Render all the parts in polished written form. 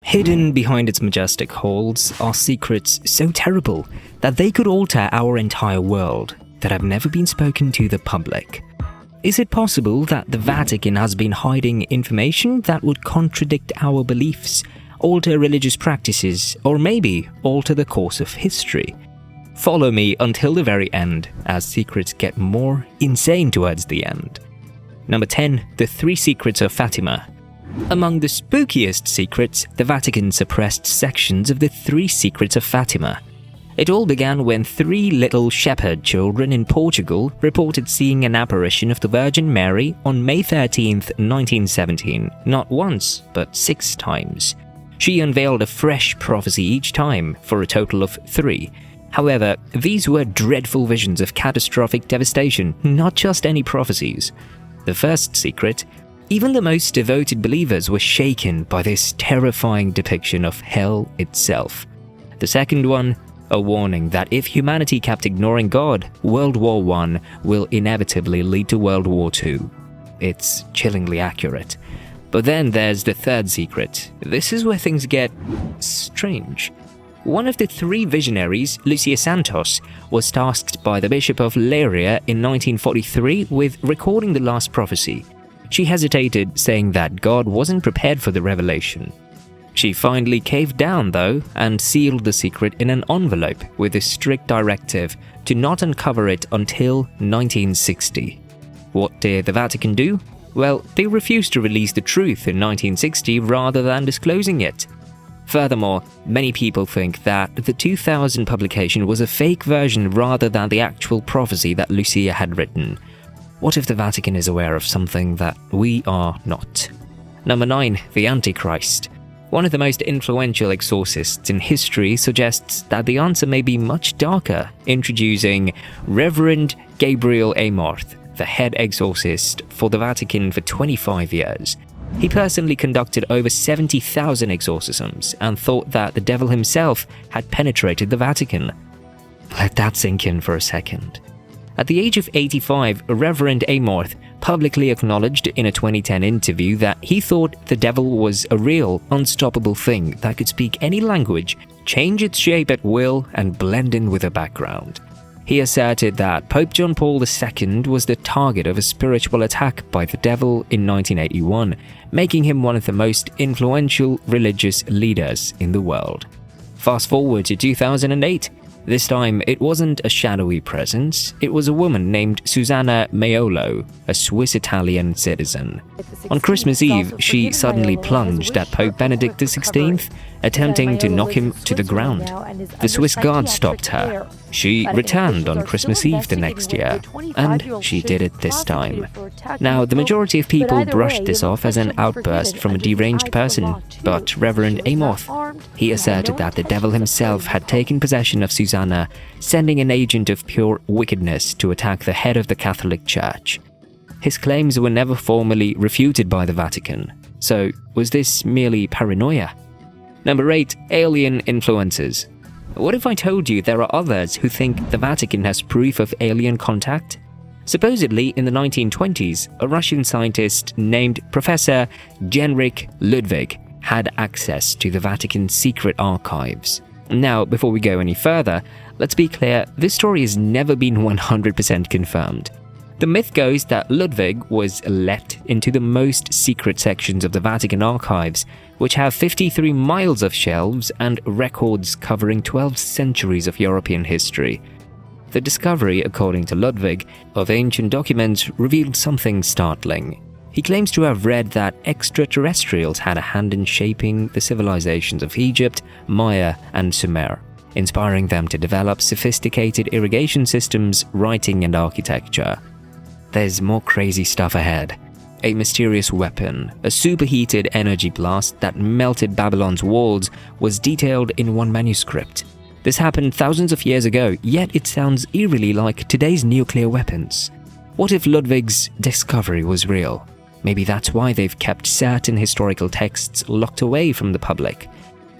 Hidden behind its majestic halls are secrets so terrible that they could alter our entire world that have never been spoken to the public. Is it possible that the Vatican has been hiding information that would contradict our beliefs, alter religious practices, or maybe alter the course of history? Follow me until the very end, as secrets get more insane towards the end. Number 10. The 3 Secrets of Fatima. Among the spookiest secrets, the Vatican suppressed sections of the 3 Secrets of Fatima. It all began when 3 little shepherd children in Portugal reported seeing an apparition of the Virgin Mary on May 13, 1917, not once, but 6 times. She unveiled a fresh prophecy each time, for a total of 3. However, these were dreadful visions of catastrophic devastation, not just any prophecies. The first secret: even the most devoted believers were shaken by this terrifying depiction of hell itself. The second one: a warning that if humanity kept ignoring God, World War I will inevitably lead to World War II. It's chillingly accurate. But then there's the third secret. This is where things get strange. One of the 3 visionaries, Lucia Santos, was tasked by the Bishop of Leiria in 1943 with recording the last prophecy. She hesitated, saying that God wasn't prepared for the revelation. She finally caved down, though, and sealed the secret in an envelope with a strict directive to not uncover it until 1960. What did the Vatican do? Well, they refused to release the truth in 1960 rather than disclosing it. Furthermore, many people think that the 2000 publication was a fake version rather than the actual prophecy that Lucia had written. What if the Vatican is aware of something that we are not? Number 9. The Antichrist. One of the most influential exorcists in history suggests that the answer may be much darker, introducing Reverend Gabriel Amorth, the head exorcist for the Vatican for 25 years. He personally conducted over 70,000 exorcisms and thought that the devil himself had penetrated the Vatican. Let that sink in for a second. At the age of 85, Reverend Amorth publicly acknowledged in a 2010 interview that he thought the devil was a real, unstoppable thing that could speak any language, change its shape at will, and blend in with the background. He asserted that Pope John Paul II was the target of a spiritual attack by the devil in 1981, making him one of the most influential religious leaders in the world. Fast forward to 2008. This time, it wasn't a shadowy presence, it was a woman named Susanna Maiolo, a Swiss-Italian citizen. On Christmas Eve, she suddenly plunged at Pope Benedict XVI, attempting to knock him to the ground. The Swiss guard stopped her. She returned on Christmas Eve the next year, and she did it this time. Now, the majority of people brushed this off as an outburst from a deranged person, but Reverend Amorth, he asserted that the devil himself had taken possession of Susanna, sending an agent of pure wickedness to attack the head of the Catholic Church. His claims were never formally refuted by the Vatican, so was this merely paranoia? Number 8. Alien influences. What if I told you there are others who think the Vatican has proof of alien contact? Supposedly, in the 1920s, a Russian scientist named Professor Genrikh Ludwig had access to the Vatican's secret archives. Now, before we go any further, let's be clear, this story has never been 100% confirmed. The myth goes that Ludwig was let into the most secret sections of the Vatican archives, which have 53 miles of shelves and records covering 12 centuries of European history. The discovery, according to Ludwig, of ancient documents revealed something startling. He claims to have read that extraterrestrials had a hand in shaping the civilizations of Egypt, Maya, and Sumer, inspiring them to develop sophisticated irrigation systems, writing, and architecture. There's more crazy stuff ahead. A mysterious weapon, a superheated energy blast that melted Babylon's walls, was detailed in one manuscript. This happened thousands of years ago, yet it sounds eerily like today's nuclear weapons. What if Ludwig's discovery was real? Maybe that's why they've kept certain historical texts locked away from the public.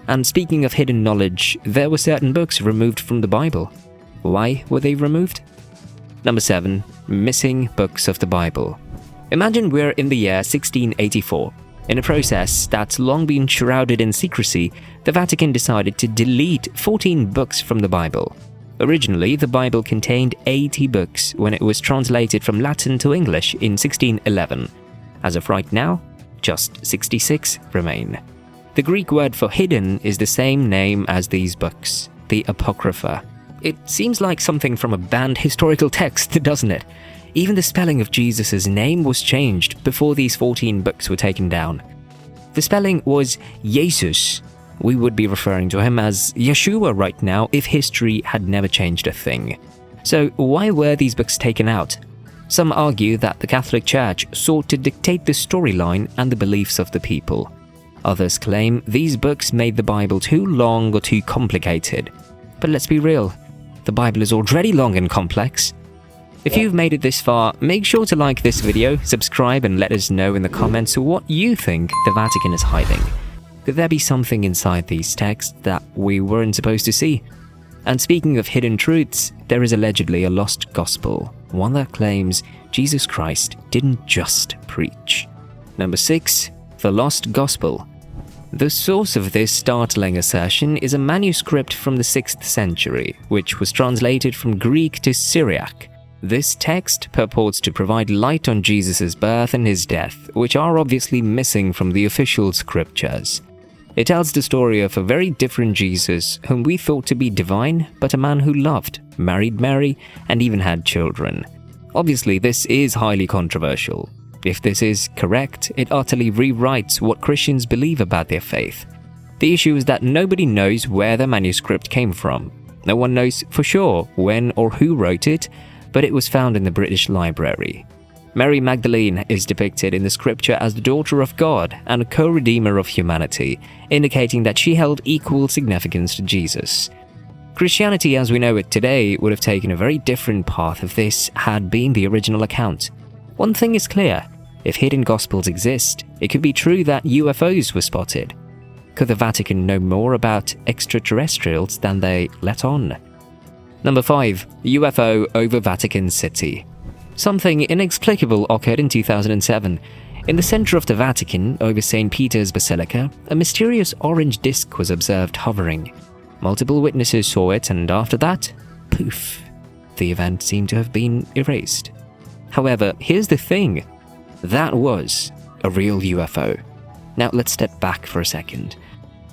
And speaking of hidden knowledge, there were certain books removed from the Bible. Why were they removed? Number 7. Missing books of the Bible. Imagine we're in the year 1684. In a process that's long been shrouded in secrecy, the Vatican decided to delete 14 books from the Bible. Originally, the Bible contained 80 books when it was translated from Latin to English in 1611. As of right now, just 66 remain. The Greek word for hidden is the same name as these books, the Apocrypha. It seems like something from a banned historical text, doesn't it? Even the spelling of Jesus' name was changed before these 14 books were taken down. The spelling was Jesus. We would be referring to him as Yeshua right now if history had never changed a thing. So why were these books taken out? Some argue that the Catholic Church sought to dictate the storyline and the beliefs of the people. Others claim these books made the Bible too long or too complicated. But let's be real, the Bible is already long and complex. If you've made it this far, make sure to like this video, subscribe, and let us know in the comments what you think the Vatican is hiding. Could there be something inside these texts that we weren't supposed to see? And speaking of hidden truths, there is allegedly a lost gospel, one that claims Jesus Christ didn't just preach. Number 6. The Lost Gospel. The source of this startling assertion is a manuscript from the 6th century, which was translated from Greek to Syriac. This text purports to provide light on Jesus' birth and his death, which are obviously missing from the official scriptures. It tells the story of a very different Jesus, whom we thought to be divine, but a man who loved, married Mary, and even had children. Obviously, this is highly controversial. If this is correct, it utterly rewrites what Christians believe about their faith. The issue is that nobody knows where the manuscript came from. No one knows for sure when or who wrote it, but it was found in the British Library. Mary Magdalene is depicted in the scripture as the daughter of God and a co-redeemer of humanity, indicating that she held equal significance to Jesus. Christianity as we know it today would have taken a very different path if this had been the original account. One thing is clear, if hidden gospels exist, it could be true that UFOs were spotted. Could the Vatican know more about extraterrestrials than they let on? Number 5. UFO over Vatican City. Something inexplicable occurred in 2007. In the center of the Vatican, over St. Peter's Basilica, a mysterious orange disc was observed hovering. Multiple witnesses saw it, and after that, poof, the event seemed to have been erased. However, here's the thing. That was a real UFO. Now let's step back for a second.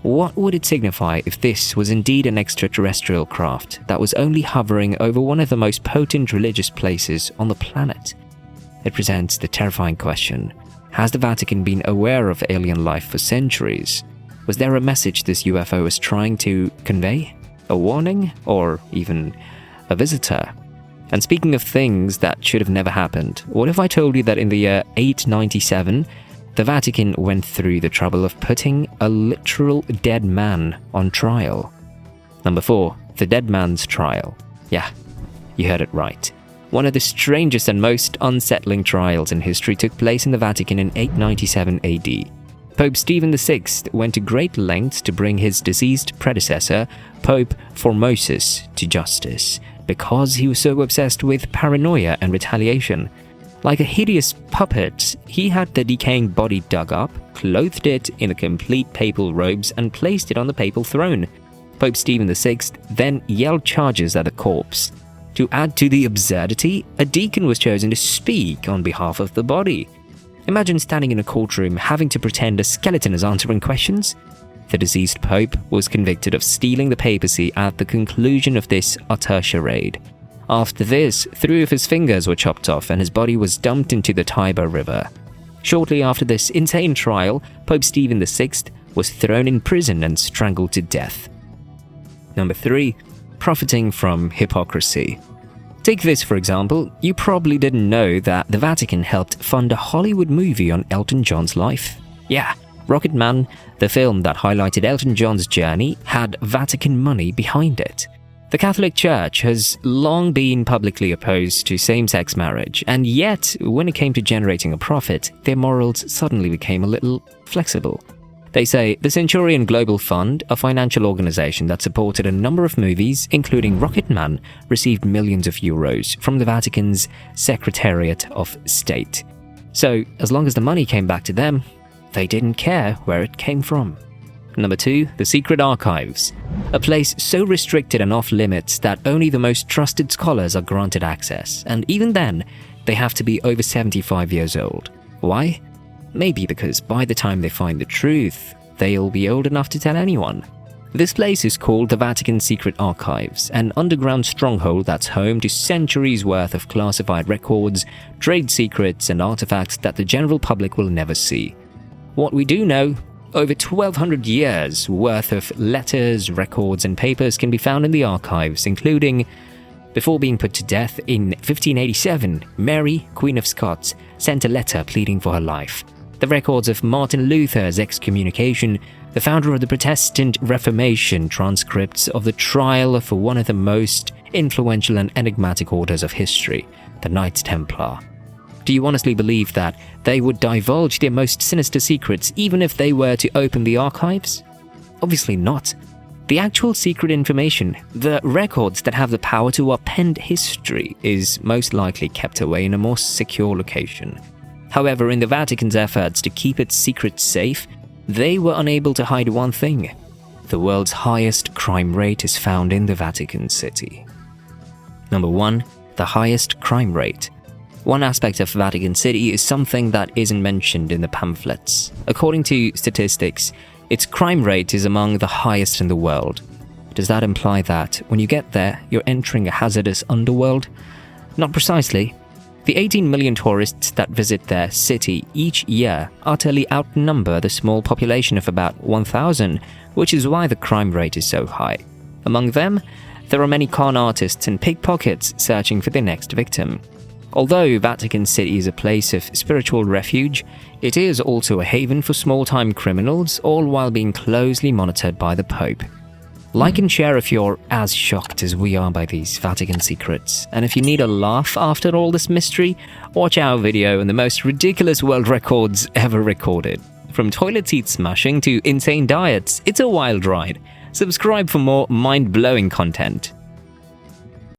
What would it signify if this was indeed an extraterrestrial craft that was only hovering over one of the most potent religious places on the planet? It presents the terrifying question, has the Vatican been aware of alien life for centuries? Was there a message this UFO was trying to convey? A warning? Or even a visitor? And speaking of things that should have never happened, what if I told you that in the year 897, the Vatican went through the trouble of putting a literal dead man on trial? Number 4. The dead man's trial. Yeah, you heard it right. One of the strangest and most unsettling trials in history took place in the Vatican in 897 AD. Pope Stephen VI went to great lengths to bring his deceased predecessor, Pope Formosus, to justice, because he was so obsessed with paranoia and retaliation. Like a hideous puppet, he had the decaying body dug up, clothed it in the complete papal robes, and placed it on the papal throne. Pope Stephen VI then yelled charges at the corpse. To add to the absurdity, a deacon was chosen to speak on behalf of the body. Imagine standing in a courtroom having to pretend a skeleton is answering questions. The deceased pope was convicted of stealing the papacy at the conclusion of this utter charade. After this, 3 of his fingers were chopped off and his body was dumped into the Tiber River. Shortly after this insane trial, Pope Stephen VI was thrown in prison and strangled to death. Number 3. Profiting from hypocrisy. Take this for example, you probably didn't know that the Vatican helped fund a Hollywood movie on Elton John's life. Yeah, Rocket Man, the film that highlighted Elton John's journey, had Vatican money behind it. The Catholic Church has long been publicly opposed to same-sex marriage, and yet, when it came to generating a profit, their morals suddenly became a little flexible. They say the Centurion Global Fund, a financial organization that supported a number of movies, including Rocket Man, received millions of euros from the Vatican's Secretariat of State. So, as long as the money came back to them, they didn't care where it came from. Number 2, the secret archives. A place so restricted and off-limits that only the most trusted scholars are granted access, and even then, they have to be over 75 years old. Why? Maybe because by the time they find the truth, they'll be old enough to tell anyone. This place is called the Vatican Secret Archives, an underground stronghold that's home to centuries worth of classified records, trade secrets, and artifacts that the general public will never see. What we do know, over 1,200 years worth of letters, records, and papers can be found in the archives, including, before being put to death in 1587, Mary, Queen of Scots, sent a letter pleading for her life. The records of Martin Luther's excommunication, the founder of the Protestant Reformation, transcripts of the trial for one of the most influential and enigmatic orders of history, the Knights Templar. Do you honestly believe that they would divulge their most sinister secrets even if they were to open the archives? Obviously not. The actual secret information, the records that have the power to upend history, is most likely kept away in a more secure location. However, in the Vatican's efforts to keep its secrets safe, they were unable to hide one thing. The world's highest crime rate is found in the Vatican City. Number 1. The highest crime rate. One aspect of Vatican City is something that isn't mentioned in the pamphlets. According to statistics, its crime rate is among the highest in the world. Does that imply that when you get there, you're entering a hazardous underworld? Not precisely. The 18 million tourists that visit their city each year utterly outnumber the small population of about 1,000, which is why the crime rate is so high. Among them, there are many con artists and pickpockets searching for their next victim. Although Vatican City is a place of spiritual refuge, it is also a haven for small-time criminals, all while being closely monitored by the Pope. Like and share if you're as shocked as we are by these Vatican secrets. And if you need a laugh after all this mystery, watch our video on the most ridiculous world records ever recorded. From toilet seat smashing to insane diets, it's a wild ride. Subscribe for more mind-blowing content.